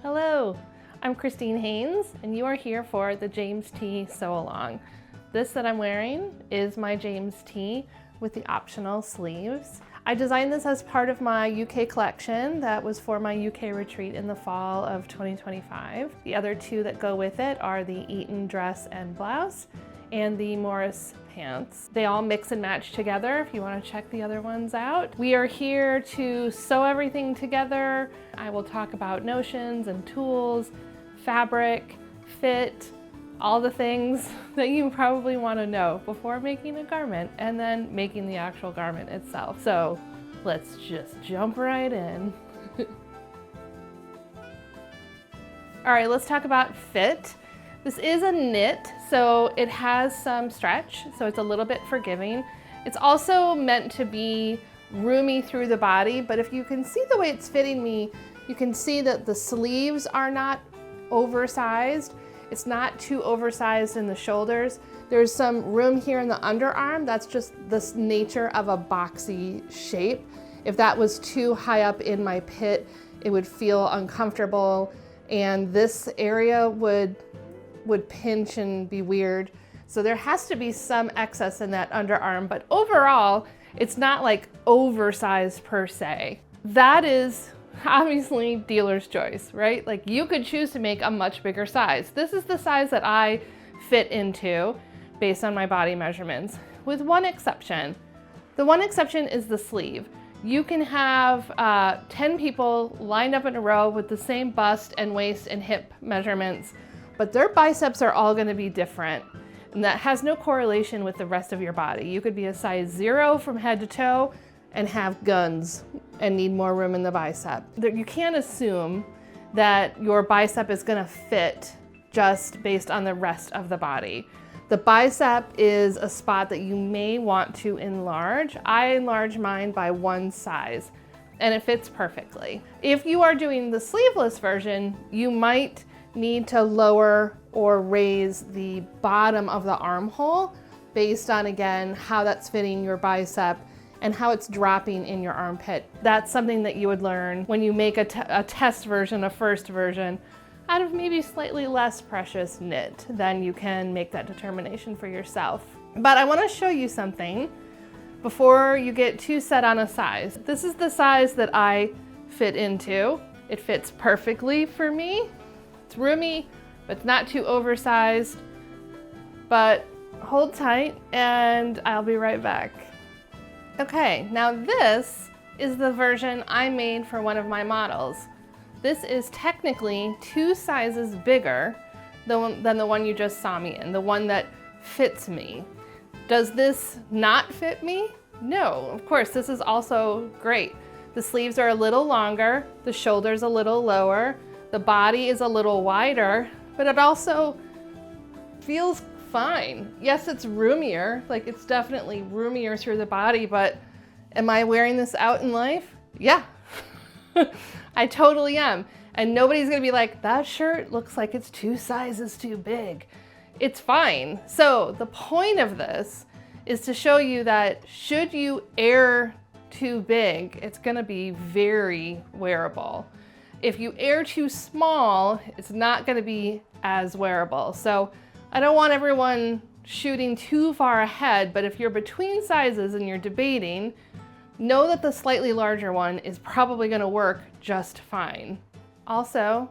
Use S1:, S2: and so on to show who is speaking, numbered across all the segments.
S1: Hello, I'm Christine Haynes, and you are here for the James Tee Sewalong. This that I'm wearing is my James Tee with the optional sleeves. I designed this as part of my UK collection that was for my UK retreat in the fall of 2025. The other two that go with it are the Eton dress and blouse and the Morris pants. They all mix and match together if you want to check the other ones out. We are here to sew everything together. I will talk about notions and tools, fabric, fit, all the things that you probably want to know before making a garment and then making the actual garment itself. So let's just jump right in. All right, let's talk about fit. This is a knit, so it has some stretch, so it's a little bit forgiving. It's also meant to be roomy through the body, but if you can see the way it's fitting me, you can see that the sleeves are not oversized. It's not too oversized in the shoulders. There's some room here in the underarm. That's just the nature of a boxy shape. If that was too high up in my pit, it would feel uncomfortable, and this area would pinch and be weird. So there has to be some excess in that underarm, but overall, it's not like oversized per se. That is obviously dealer's choice, right? Like you could choose to make a much bigger size. This is the size that I fit into based on my body measurements, with one exception. The one exception is the sleeve. You can have 10 people lined up in a row with the same bust and waist and hip measurements, but their biceps are all gonna be different. And that has no correlation with the rest of your body. You could be a size 0 from head to toe and have guns and need more room in the bicep. You can't assume that your bicep is gonna fit just based on the rest of the body. The bicep is a spot that you may want to enlarge. I enlarge mine by 1 size, and it fits perfectly. If you are doing the sleeveless version, you might need to lower or raise the bottom of the armhole based on, again, how that's fitting your bicep and how it's dropping in your armpit. That's something that you would learn when you make a test version, a first version, out of maybe slightly less precious knit. Then you can make that determination for yourself. But I want to show you something before you get too set on a size. This is the size that I fit into. It fits perfectly for me. It's roomy, but it's not too oversized. But hold tight and I'll be right back. Okay, now this is the version I made for one of my models. This is technically 2 sizes bigger than the one you just saw me in, the one that fits me. Does this not fit me? No, of course, this is also great. The sleeves are a little longer, the shoulders a little lower, the body is a little wider, but it also feels fine. Yes, it's roomier, like it's definitely roomier through the body, but am I wearing this out in life? Yeah, I totally am. And nobody's gonna be like, that shirt looks like it's 2 sizes too big. It's fine. So the point of this is to show you that should you err too big, it's gonna be very wearable. If you err too small, it's not gonna be as wearable. So I don't want everyone shooting too far ahead, but if you're between sizes and you're debating, know that the slightly larger one is probably gonna work just fine. Also,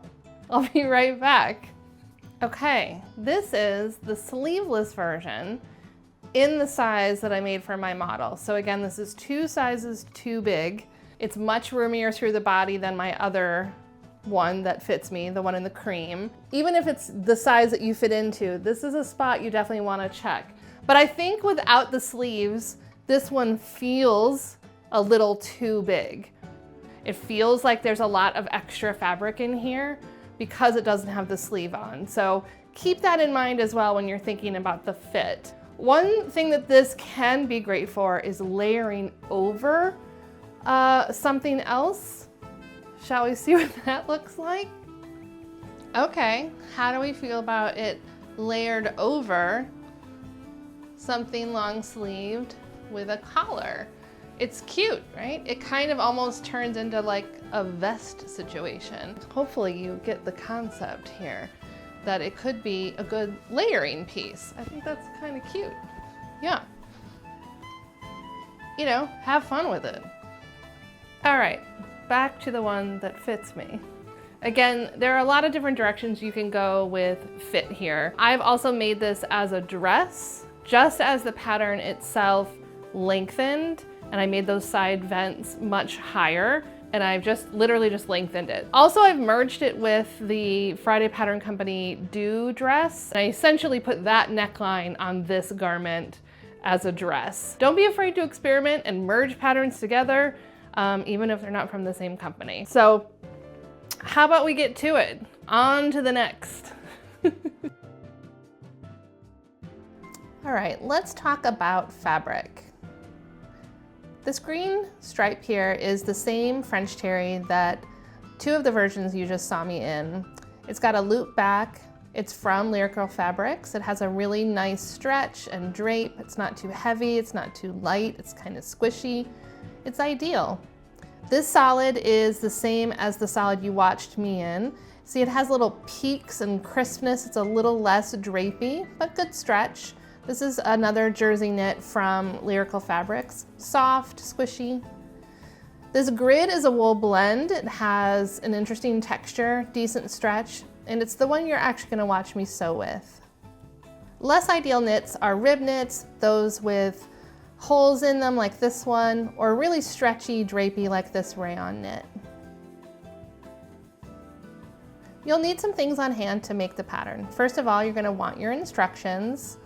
S1: I'll be right back. Okay, this is the sleeveless version in the size that I made for my model. So again, this is 2 sizes too big. It's much roomier through the body than my other one that fits me, the one in the cream. Even if it's the size that you fit into, this is a spot you definitely want to check. But I think without the sleeves, this one feels a little too big. It feels like there's a lot of extra fabric in here because it doesn't have the sleeve on. So keep that in mind as well when you're thinking about the fit. One thing that this can be great for is layering over something else. Shall we see what that looks like? Okay, how do we feel about it layered over something long sleeved with a collar? It's cute, right? It kind of almost turns into like a vest situation. Hopefully you get the concept here that it could be a good layering piece. I think that's kind of cute. Yeah. You know, have fun with it. All right, back to the one that fits me. Again, there are a lot of different directions you can go with fit here. I've also made this as a dress, just as the pattern itself lengthened, and I made those side vents much higher, and I've just literally just lengthened it. Also, I've merged it with the Friday Pattern Company Do dress, and I essentially put that neckline on this garment as a dress. Don't be afraid to experiment and merge patterns together, even if they're not from the same company. So how about we get to it? On to the next. All right, let's talk about fabric. This green stripe here is the same French terry that two of the versions you just saw me in. It's got a loop back. It's from Lyrical Fabrics. It has a really nice stretch and drape. It's not too heavy, it's not too light, it's kind of squishy. It's ideal. This solid is the same as the solid you watched me in. See, it has little peaks and crispness. It's a little less drapey, but good stretch. This is another jersey knit from Lyrical Fabrics. Soft, squishy. This grid is a wool blend. It has an interesting texture, decent stretch, and it's the one you're actually gonna watch me sew with. Less ideal knits are rib knits, those with holes in them like this one, or really stretchy, drapey like this rayon knit. You'll need some things on hand to make the pattern. First of all, you're gonna want your instructions.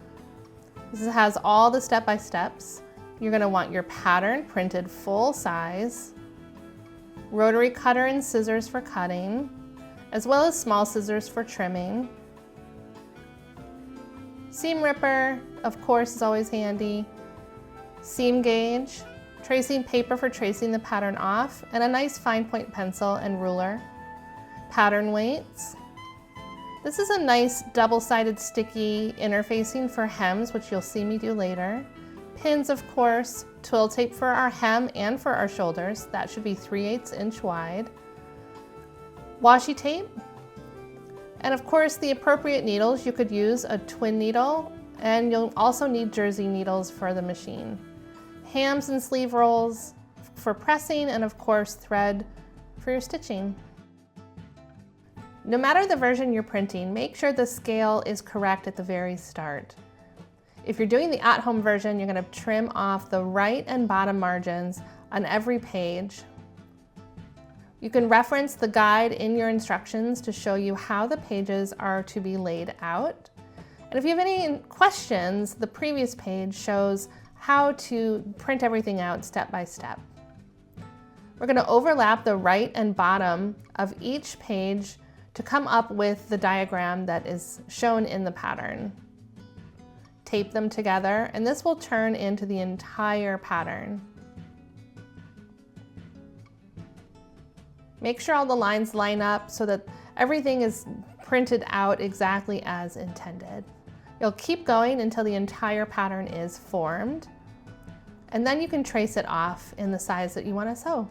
S1: This has all the step-by-steps. You're gonna want your pattern printed full size, rotary cutter and scissors for cutting, as well as small scissors for trimming. Seam ripper, of course, is always handy. Seam gauge, tracing paper for tracing the pattern off, and a nice fine point pencil and ruler. Pattern weights. This is a nice double-sided sticky interfacing for hems, which you'll see me do later. Pins, of course, twill tape for our hem and for our shoulders. That should be 3/8 inch wide. Washi tape. And of course, the appropriate needles. You could use a twin needle, and you'll also need jersey needles for the machine. Hams and sleeve rolls for pressing, and of course, thread for your stitching. No matter the version you're printing, make sure the scale is correct at the very start. If you're doing the at-home version, you're gonna trim off the right and bottom margins on every page. You can reference the guide in your instructions to show you how the pages are to be laid out. And if you have any questions, the previous page shows how to print everything out step by step. We're gonna overlap the right and bottom of each page to come up with the diagram that is shown in the pattern. Tape them together, and this will turn into the entire pattern. Make sure all the lines line up so that everything is printed out exactly as intended. You'll keep going until the entire pattern is formed, and then you can trace it off in the size that you want to sew.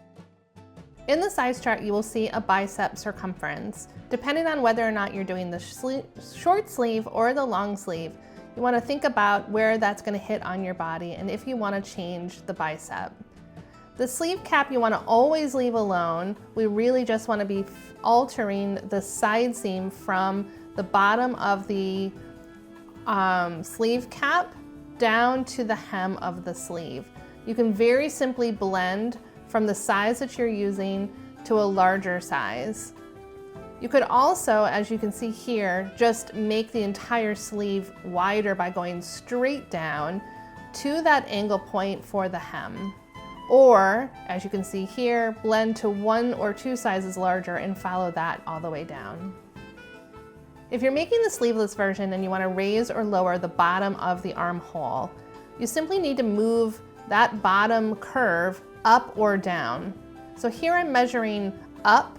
S1: In the size chart, you will see a bicep circumference. Depending on whether or not you're doing the short sleeve or the long sleeve, you want to think about where that's going to hit on your body and if you want to change the bicep. The sleeve cap you want to always leave alone. We really just want to be altering the side seam from the bottom of the sleeve cap down to the hem of the sleeve. You can very simply blend from the size that you're using to a larger size. You could also, as you can see here, just make the entire sleeve wider by going straight down to that angle point for the hem. Or, as you can see here, blend to 1 or 2 sizes larger and follow that all the way down. If you're making the sleeveless version and you want to raise or lower the bottom of the armhole, you simply need to move that bottom curve up or down. So here I'm measuring up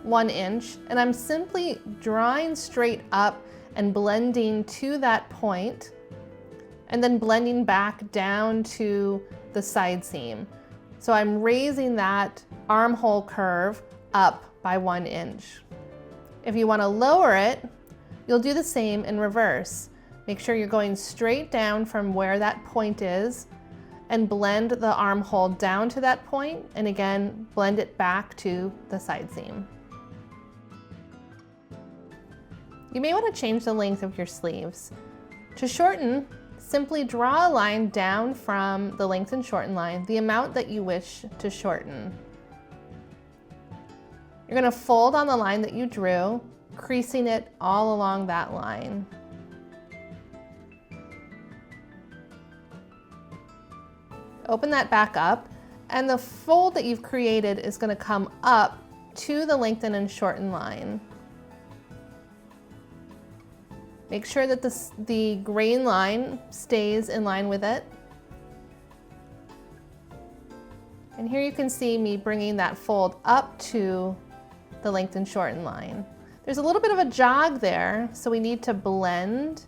S1: 1 inch, and I'm simply drawing straight up and blending to that point, and then blending back down to the side seam. So I'm raising that armhole curve up by 1 inch. If you want to lower it, you'll do the same in reverse. Make sure you're going straight down from where that point is and blend the armhole down to that point, and again, blend it back to the side seam. You may want to change the length of your sleeves. To shorten, simply draw a line down from the length and shorten line, the amount that you wish to shorten. You're going to fold on the line that you drew, creasing it all along that line. Open that back up, and the fold that you've created is going to come up to the lengthen and shorten line. Make sure that the grain line stays in line with it. And here you can see me bringing that fold up to the lengthen and shorten line. There's a little bit of a jog there, so we need to blend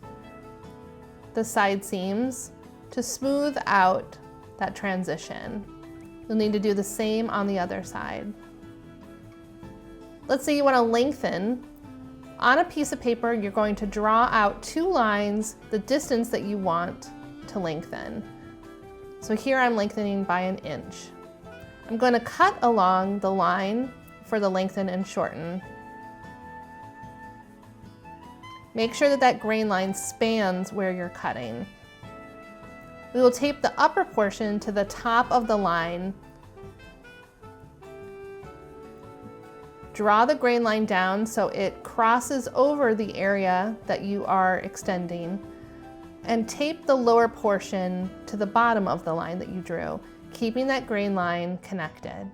S1: the side seams to smooth out that transition. You'll need to do the same on the other side. Let's say you want to lengthen. On a piece of paper, you're going to draw out 2 lines, the distance that you want to lengthen. So here I'm lengthening by 1 inch. I'm going to cut along the line for the lengthen and shorten. Make sure that that grain line spans where you're cutting. We will tape the upper portion to the top of the line. Draw the grain line down so it crosses over the area that you are extending, and tape the lower portion to the bottom of the line that you drew, keeping that grain line connected.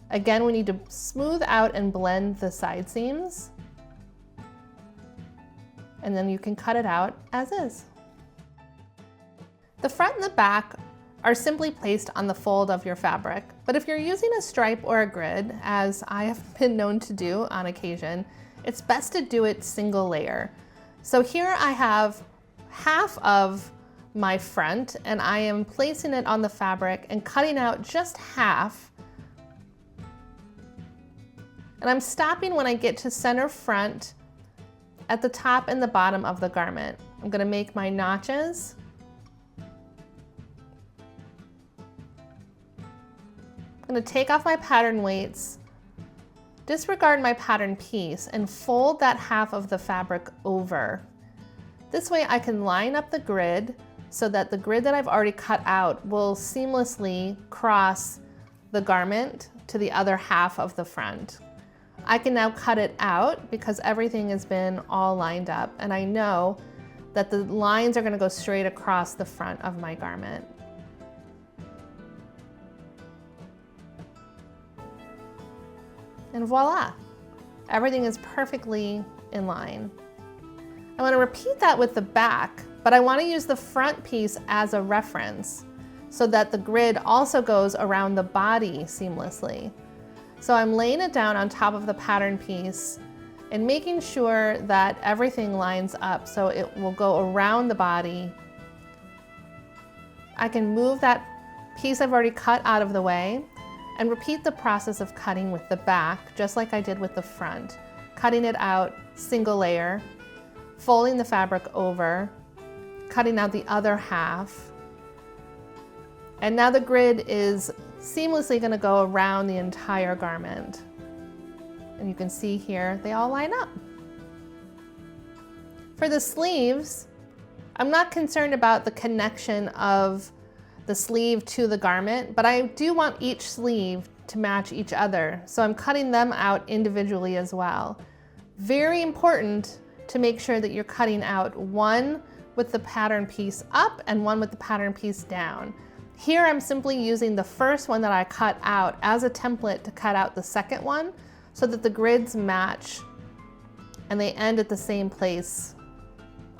S1: Again, we need to smooth out and blend the side seams, and then you can cut it out as is. The front and the back are simply placed on the fold of your fabric, but if you're using a stripe or a grid, as I have been known to do on occasion, it's best to do it single layer. So here I have half of my front, and I am placing it on the fabric and cutting out just half. And I'm stopping when I get to center front at the top and the bottom of the garment. I'm going to make my notches. I'm going to take off my pattern weights, disregard my pattern piece, and fold that half of the fabric over. This way I can line up the grid so that the grid that I've already cut out will seamlessly cross the garment to the other half of the front. I can now cut it out because everything has been all lined up, and I know that the lines are going to go straight across the front of my garment. And voila, everything is perfectly in line. I want to repeat that with the back, but I want to use the front piece as a reference so that the grid also goes around the body seamlessly. So I'm laying it down on top of the pattern piece and making sure that everything lines up so it will go around the body. I can move that piece I've already cut out of the way and repeat the process of cutting with the back, just like I did with the front. Cutting it out single layer, folding the fabric over, cutting out the other half. And now the grid is seamlessly going to go around the entire garment. And you can see here, they all line up. For the sleeves, I'm not concerned about the connection of the sleeve to the garment, but I do want each sleeve to match each other. So I'm cutting them out individually as well. Very important to make sure that you're cutting out one with the pattern piece up and one with the pattern piece down. Here I'm simply using the first one that I cut out as a template to cut out the second one so that the grids match and they end at the same place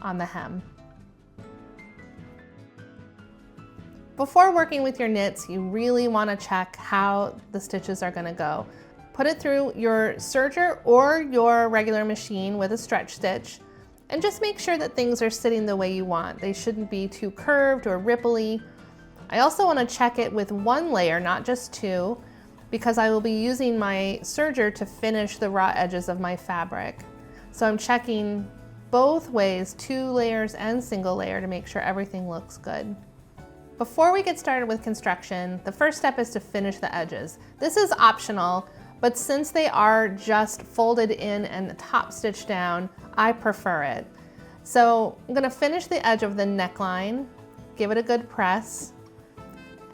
S1: on the hem. Before working with your knits, you really want to check how the stitches are going to go. Put it through your serger or your regular machine with a stretch stitch and just make sure that things are sitting the way you want. They shouldn't be too curved or ripply. I also want to check it with one layer, not just two, because I will be using my serger to finish the raw edges of my fabric. So I'm checking both ways, 2 layers and single layer, to make sure everything looks good. Before we get started with construction, the first step is to finish the edges. This is optional, but since they are just folded in and top stitched down, I prefer it. So I'm gonna finish the edge of the neckline, give it a good press,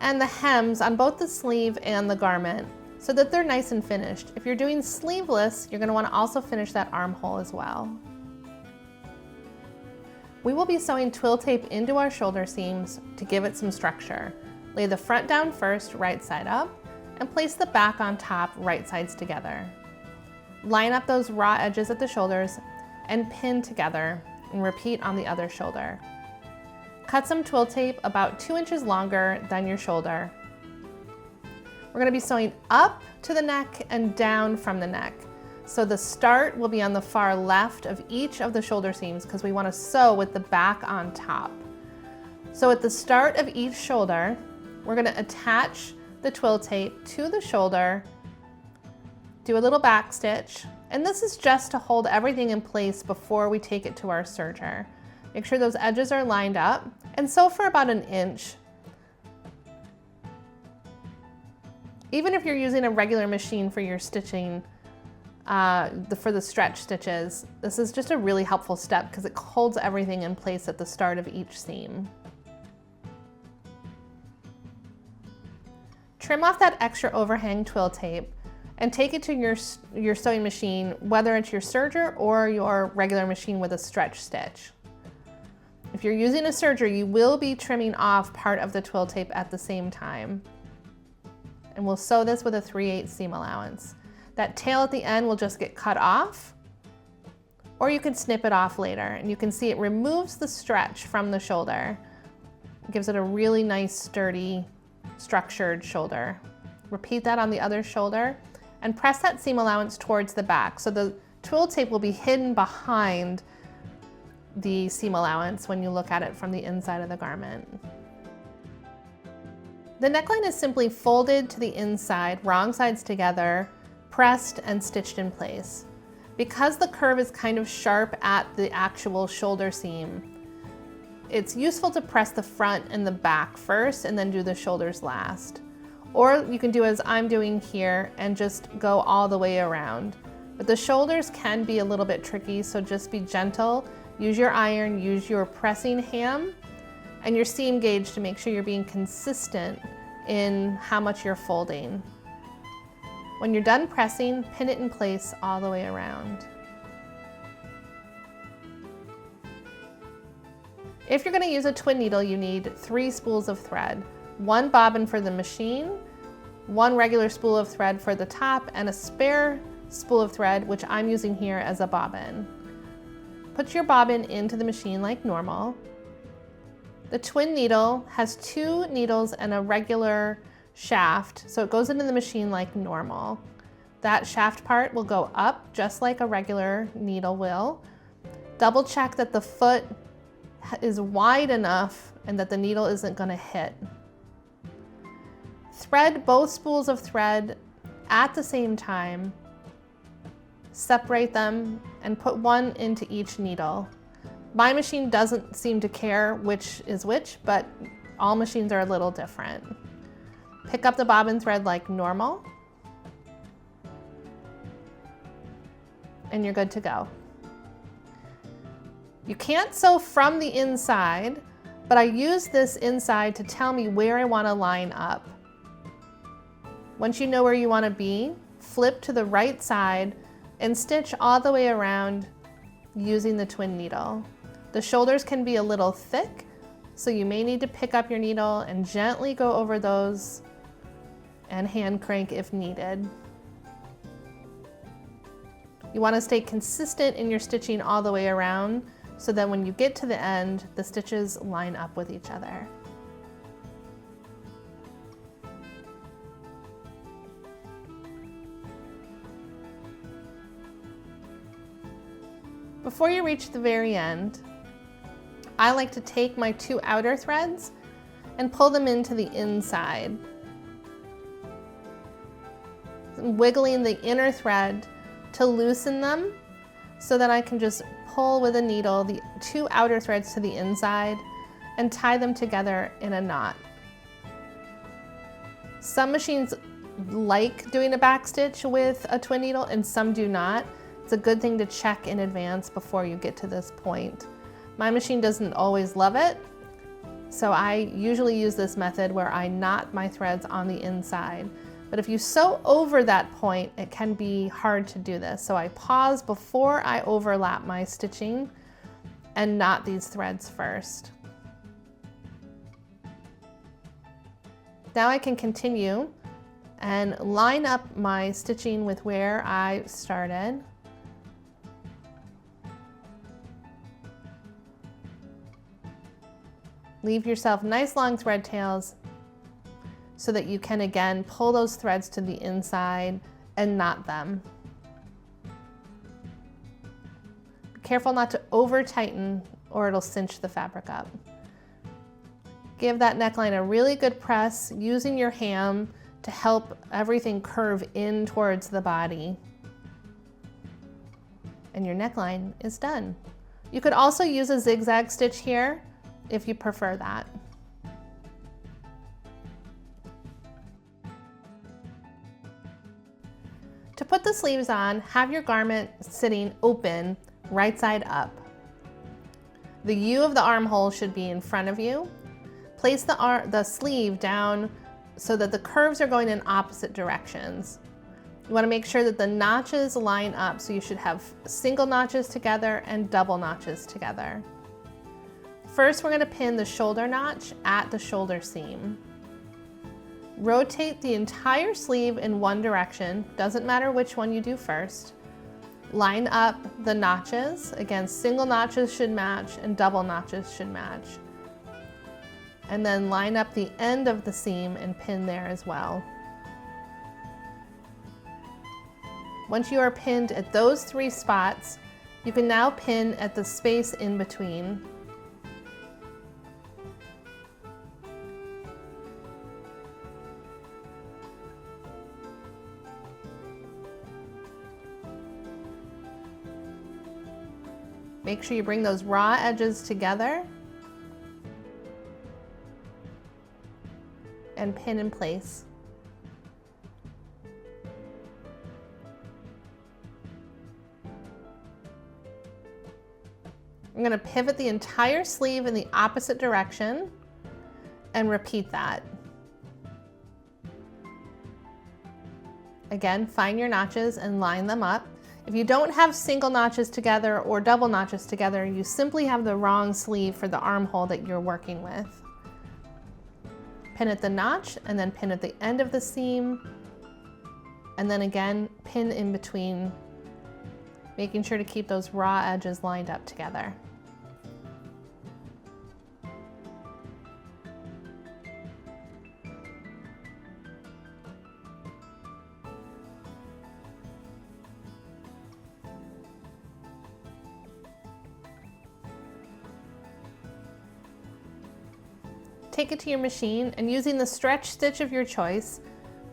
S1: and the hems on both the sleeve and the garment so that they're nice and finished. If you're doing sleeveless, you're gonna wanna also finish that armhole as well. We will be sewing twill tape into our shoulder seams to give it some structure. Lay the front down first, right side up, and place the back on top, right sides together. Line up those raw edges at the shoulders and pin together, and repeat on the other shoulder. Cut some twill tape about 2 inches longer than your shoulder. We're gonna be sewing up to the neck and down from the neck. So the start will be on the far left of each of the shoulder seams because we want to sew with the back on top. So at the start of each shoulder, we're going to attach the twill tape to the shoulder, do a little back stitch, and this is just to hold everything in place before we take it to our serger. Make sure those edges are lined up and sew for about 1 inch. Even if you're using a regular machine for your stitching, for the stretch stitches, this is just a really helpful step because it holds everything in place at the start of each seam. Trim off that extra overhang twill tape and take it to your sewing machine, whether it's your serger or your regular machine with a stretch stitch. If you're using a serger, you will be trimming off part of the twill tape at the same time. And we'll sew this with a 3/8 seam allowance. That tail at the end will just get cut off, or you can snip it off later, and you can see it removes the stretch from the shoulder. It gives it a really nice, sturdy, structured shoulder. Repeat that on the other shoulder, and press that seam allowance towards the back. So the twill tape will be hidden behind the seam allowance when you look at it from the inside of the garment. The neckline is simply folded to the inside, wrong sides together, pressed and stitched in place. Because the curve is kind of sharp at the actual shoulder seam, it's useful to press the front and the back first and then do the shoulders last. Or you can do as I'm doing here and just go all the way around. But the shoulders can be a little bit tricky, so just be gentle. Use your iron, use your pressing ham and your seam gauge to make sure you're being consistent in how much you're folding. When you're done pressing, pin it in place all the way around. If you're going to use a twin needle, you need 3 spools of thread. 1 bobbin for the machine, 1 regular spool of thread for the top, and a spare spool of thread, which I'm using here as a bobbin. Put your bobbin into the machine like normal. The twin needle has 2 needles and a regular shaft, so it goes into the machine like normal. That shaft part will go up just like a regular needle will. Double check that the foot is wide enough and that the needle isn't going to hit. Thread both spools of thread at the same time, separate them, and put 1 into each needle. My machine doesn't seem to care which is which, but all machines are a little different. Pick up the bobbin thread like normal, and you're good to go. You can't sew from the inside, but I use this inside to tell me where I want to line up. Once you know where you want to be, flip to the right side and stitch all the way around using the twin needle. The shoulders can be a little thick, so you may need to pick up your needle and gently go over those and hand crank if needed. You want to stay consistent in your stitching all the way around so that when you get to the end, the stitches line up with each other. Before you reach the very end, I like to take my 2 outer threads and pull them into the inside. Wiggling the inner thread to loosen them so that I can just pull with a needle the 2 outer threads to the inside and tie them together in a knot. Some machines like doing a back stitch with a twin needle and some do not. It's a good thing to check in advance before you get to this point. My machine doesn't always love it, so I usually use this method where I knot my threads on the inside. But if you sew over that point, it can be hard to do this. So I pause before I overlap my stitching and knot these threads first. Now I can continue and line up my stitching with where I started. Leave yourself nice long thread tails so that you can again pull those threads to the inside and knot them. Be careful not to over tighten or it'll cinch the fabric up. Give that neckline a really good press using your ham to help everything curve in towards the body. And your neckline is done. You could also use a zigzag stitch here if you prefer that. To put the sleeves on, have your garment sitting open, right side up. The U of the armhole should be in front of you. Place the sleeve down so that the curves are going in opposite directions. You want to make sure that the notches line up, so you should have single notches together and double notches together. First, we're going to pin the shoulder notch at the shoulder seam. Rotate the entire sleeve in one direction, doesn't matter which one you do first. Line up the notches. Again, single notches should match and double notches should match. And then line up the end of the seam and pin there as well. Once you are pinned at those 3 spots, you can now pin at the space in between. Make sure you bring those raw edges together and pin in place. I'm going to pivot the entire sleeve in the opposite direction and repeat that. Again, find your notches and line them up. If you don't have single notches together or double notches together, you simply have the wrong sleeve for the armhole that you're working with. Pin at the notch and then pin at the end of the seam, and then again pin in between, making sure to keep those raw edges lined up together. Take it to your machine and using the stretch stitch of your choice,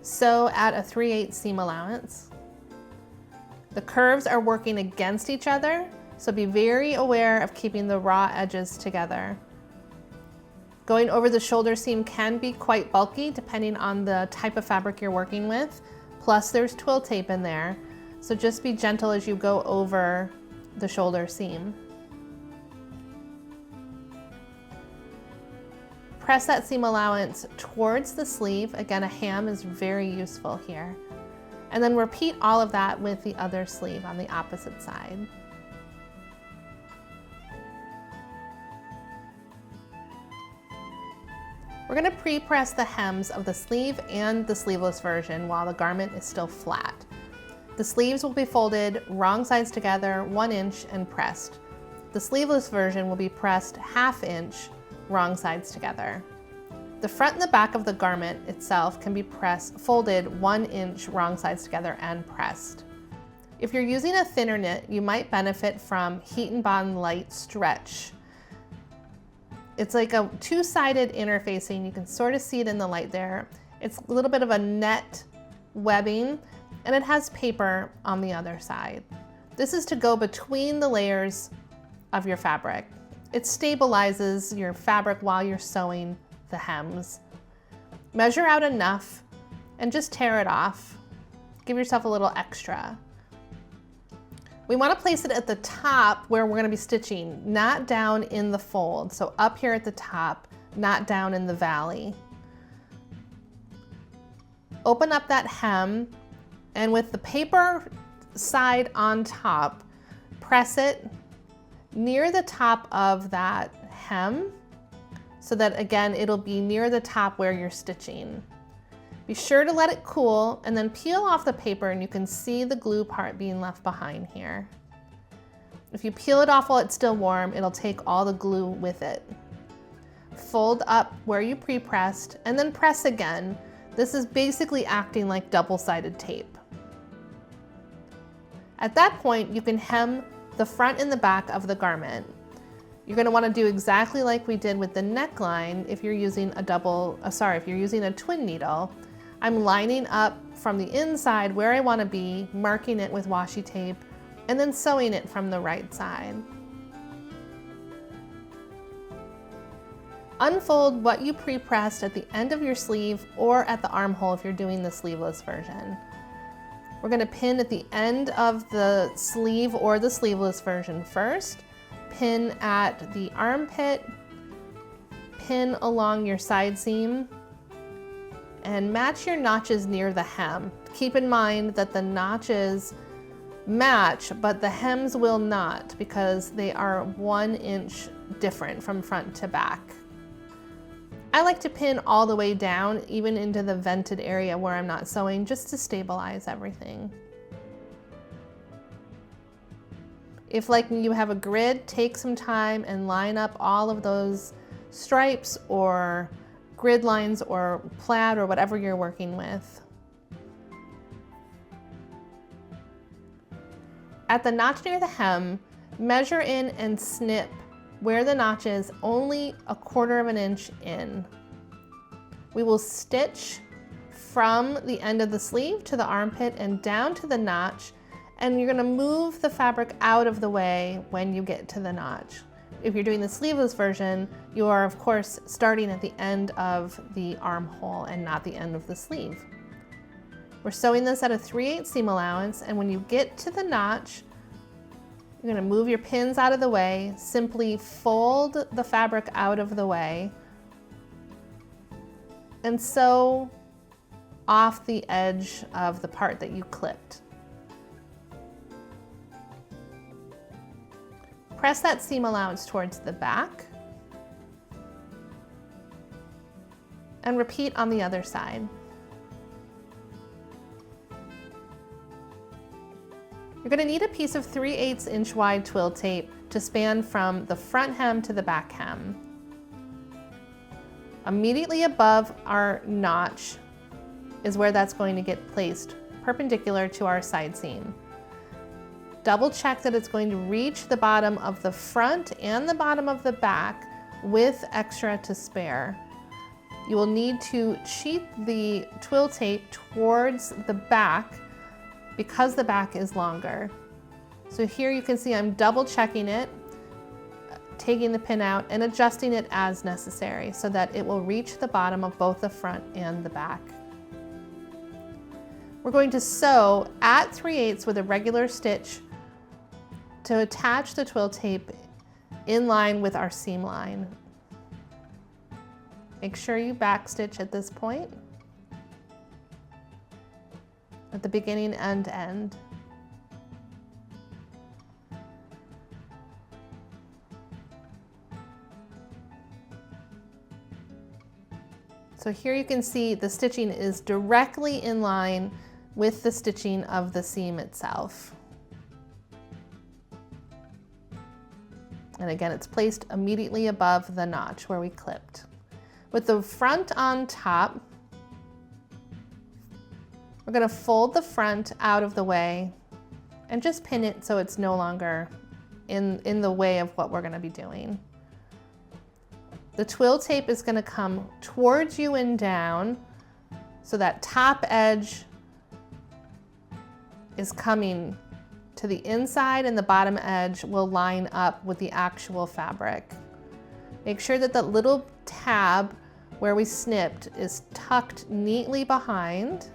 S1: sew at a 3/8 seam allowance. The curves are working against each other, so be very aware of keeping the raw edges together. Going over the shoulder seam can be quite bulky depending on the type of fabric you're working with, plus there's twill tape in there, so just be gentle as you go over the shoulder seam. Press that seam allowance towards the sleeve. Again, a ham is very useful here. And then repeat all of that with the other sleeve on the opposite side. We're going to pre-press the hems of the sleeve and the sleeveless version while the garment is still flat. The sleeves will be folded wrong sides together 1 inch and pressed. The sleeveless version will be pressed 1/2 inch wrong sides together. The front and the back of the garment itself can be folded 1 inch wrong sides together and pressed. If you're using a thinner knit, you might benefit from Heat and Bond Light Stretch. It's like a two-sided interfacing. You can sort of see it in the light there. It's a little bit of a net webbing, and it has paper on the other side. This is to go between the layers of your fabric. It stabilizes your fabric while you're sewing the hems. Measure out enough and just tear it off. Give yourself a little extra. We want to place it at the top where we're going to be stitching, not down in the fold. So up here at the top, not down in the valley. Open up that hem, and with the paper side on top, press it near the top of that hem so that, again, it'll be near the top where you're stitching. Be sure to let it cool and then peel off the paper, and you can see the glue part being left behind here. If you peel it off while it's still warm, it'll take all the glue with it. Fold up where you pre-pressed and then press again. This is basically acting like double-sided tape. At that point, you can hem the front and the back of the garment. You're going to want to do exactly like we did with the neckline if you're using if you're using a twin needle. I'm lining up from the inside where I want to be, marking it with washi tape, and then sewing it from the right side. Unfold what you pre-pressed at the end of your sleeve or at the armhole if you're doing the sleeveless version. We're going to pin at the end of the sleeve or the sleeveless version first, pin at the armpit, pin along your side seam, and match your notches near the hem. Keep in mind that the notches match, but the hems will not because they are 1 inch different from front to back. I like to pin all the way down, even into the vented area where I'm not sewing, just to stabilize everything. If, like you have a grid, take some time and line up all of those stripes or grid lines or plaid or whatever you're working with. At the notch near the hem, measure in and snip where the notch is only 1/4 inch in. We will stitch from the end of the sleeve to the armpit and down to the notch, and you're going to move the fabric out of the way when you get to the notch. If you're doing the sleeveless version, you are of course starting at the end of the armhole and not the end of the sleeve. We're sewing this at a 3/8 seam allowance, and when you get to the notch, you're going to move your pins out of the way, simply fold the fabric out of the way, and sew off the edge of the part that you clipped. Press that seam allowance towards the back, and repeat on the other side. You're going to need a piece of 3/8 inch wide twill tape to span from the front hem to the back hem. Immediately above our notch is where that's going to get placed, perpendicular to our side seam. Double check that it's going to reach the bottom of the front and the bottom of the back with extra to spare. You will need to cheat the twill tape towards the back because the back is longer. So here you can see I'm double checking it, taking the pin out and adjusting it as necessary so that it will reach the bottom of both the front and the back. We're going to sew at 3/8 with a regular stitch to attach the twill tape in line with our seam line. Make sure you backstitch at this point, at the beginning and end. So here you can see the stitching is directly in line with the stitching of the seam itself. And again, it's placed immediately above the notch where we clipped. With the front on top, we're going to fold the front out of the way and just pin it so it's no longer in the way of what we're going to be doing. The twill tape is going to come towards you and down, so that top edge is coming to the inside and the bottom edge will line up with the actual fabric. Make sure that the little tab where we snipped is tucked neatly behind,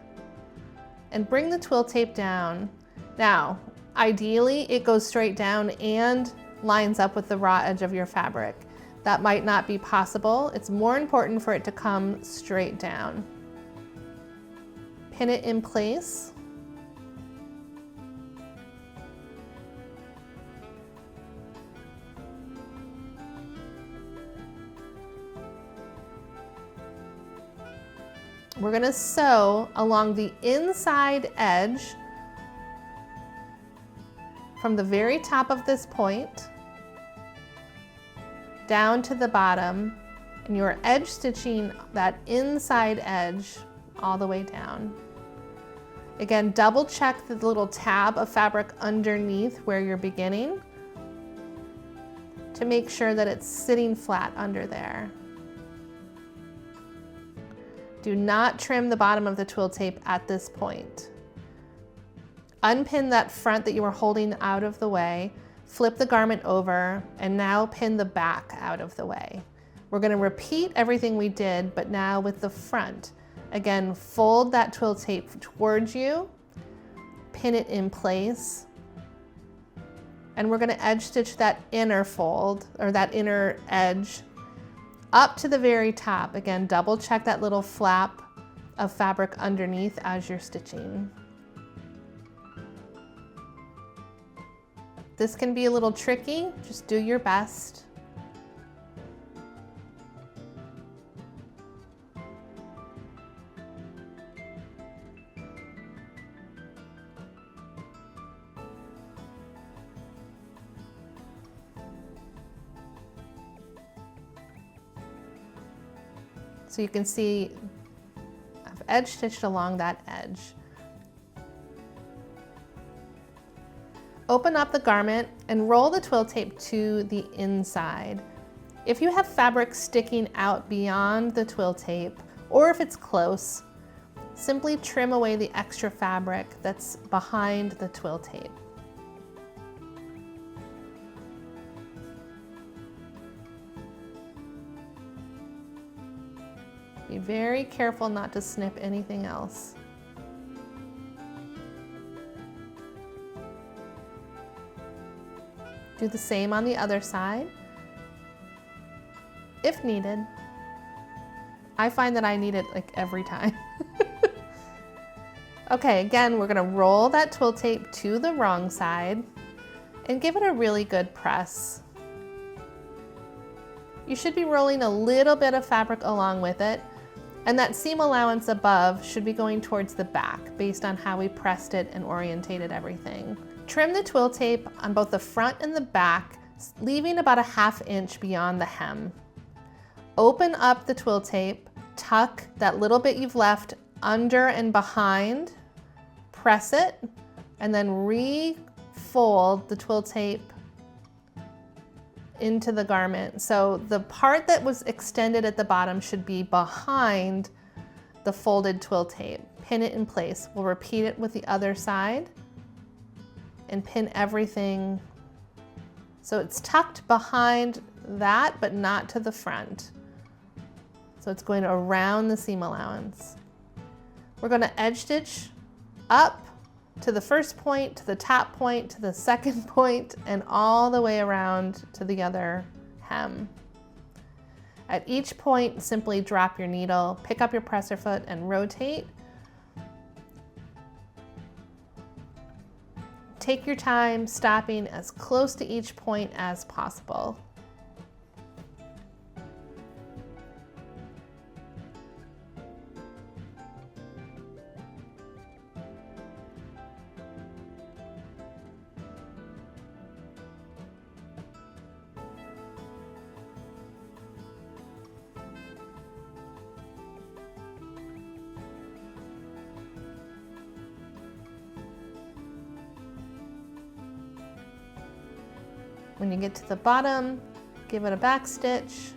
S1: and bring the twill tape down. Now, ideally it goes straight down and lines up with the raw edge of your fabric. That might not be possible. It's more important for it to come straight down. Pin it in place. We're going to sew along the inside edge from the very top of this point down to the bottom, and you're edge stitching that inside edge all the way down. Again, double check the little tab of fabric underneath where you're beginning to make sure that it's sitting flat under there. Do not trim the bottom of the twill tape at this point. Unpin that front that you were holding out of the way, flip the garment over, and now pin the back out of the way. We're going to repeat everything we did, but now with the front. Again, fold that twill tape towards you, pin it in place, and we're going to edge stitch that inner fold, or that inner edge, up to the very top. Again, double check that little flap of fabric underneath as you're stitching. This can be a little tricky, just do your best. So you can see I've edge stitched along that edge. Open up the garment and roll the twill tape to the inside. If you have fabric sticking out beyond the twill tape, or if it's close, simply trim away the extra fabric that's behind the twill tape. Be very careful not to snip anything else. Do the same on the other side, if needed. I find that I need it like every time. Okay, again, we're gonna roll that twill tape to the wrong side and give it a really good press. You should be rolling a little bit of fabric along with it, and that seam allowance above should be going towards the back based on how we pressed it and orientated everything. Trim the twill tape on both the front and the back, leaving about a ½ inch beyond the hem. Open up the twill tape, tuck that little bit you've left under and behind, press it, and then refold the twill tape into the garment. So the part that was extended at the bottom should be behind the folded twill tape. Pin it in place. We'll repeat it with the other side and pin everything so it's tucked behind that, but not to the front. So it's going around the seam allowance. We're going to edge stitch up to the first point, to the top point, to the second point, and all the way around to the other hem. At each point, simply drop your needle, pick up your presser foot, and rotate. Take your time, stopping as close to each point as possible. When you get to the bottom, give it a back stitch,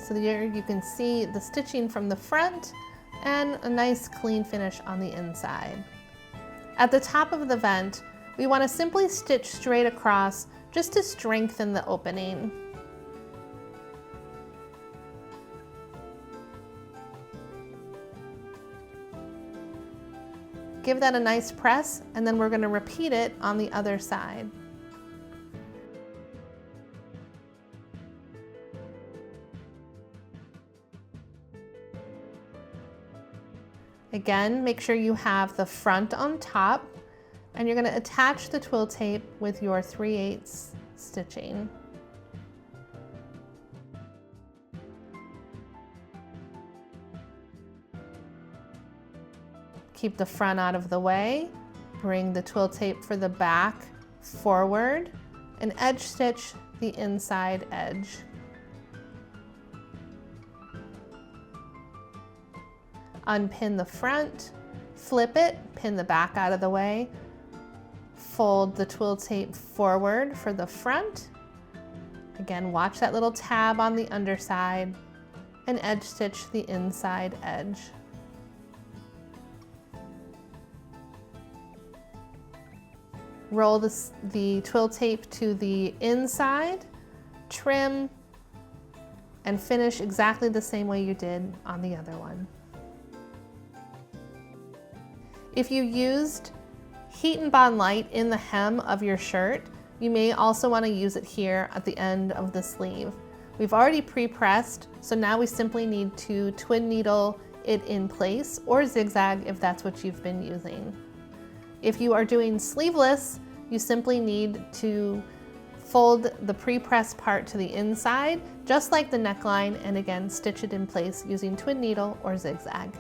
S1: So here you can see the stitching from the front and a nice clean finish on the inside. At the top of the vent, we want to simply stitch straight across just to strengthen the opening. Give that a nice press, and then we're going to repeat it on the other side. Again, make sure you have the front on top, and you're going to attach the twill tape with your 3/8 stitching. Keep the front out of the way, bring the twill tape for the back forward, and edge stitch the inside edge. Unpin the front, flip it, pin the back out of the way, fold the twill tape forward for the front. Again, watch that little tab on the underside and edge stitch the inside edge. Roll the twill tape to the inside, trim, and finish exactly the same way you did on the other one. If you used Heat and Bond Light in the hem of your shirt, you may also want to use it here at the end of the sleeve. We've already pre-pressed, so now we simply need to twin needle it in place or zigzag if that's what you've been using. If you are doing sleeveless, you simply need to fold the pre-pressed part to the inside, just like the neckline, and again, stitch it in place using twin needle or zigzag.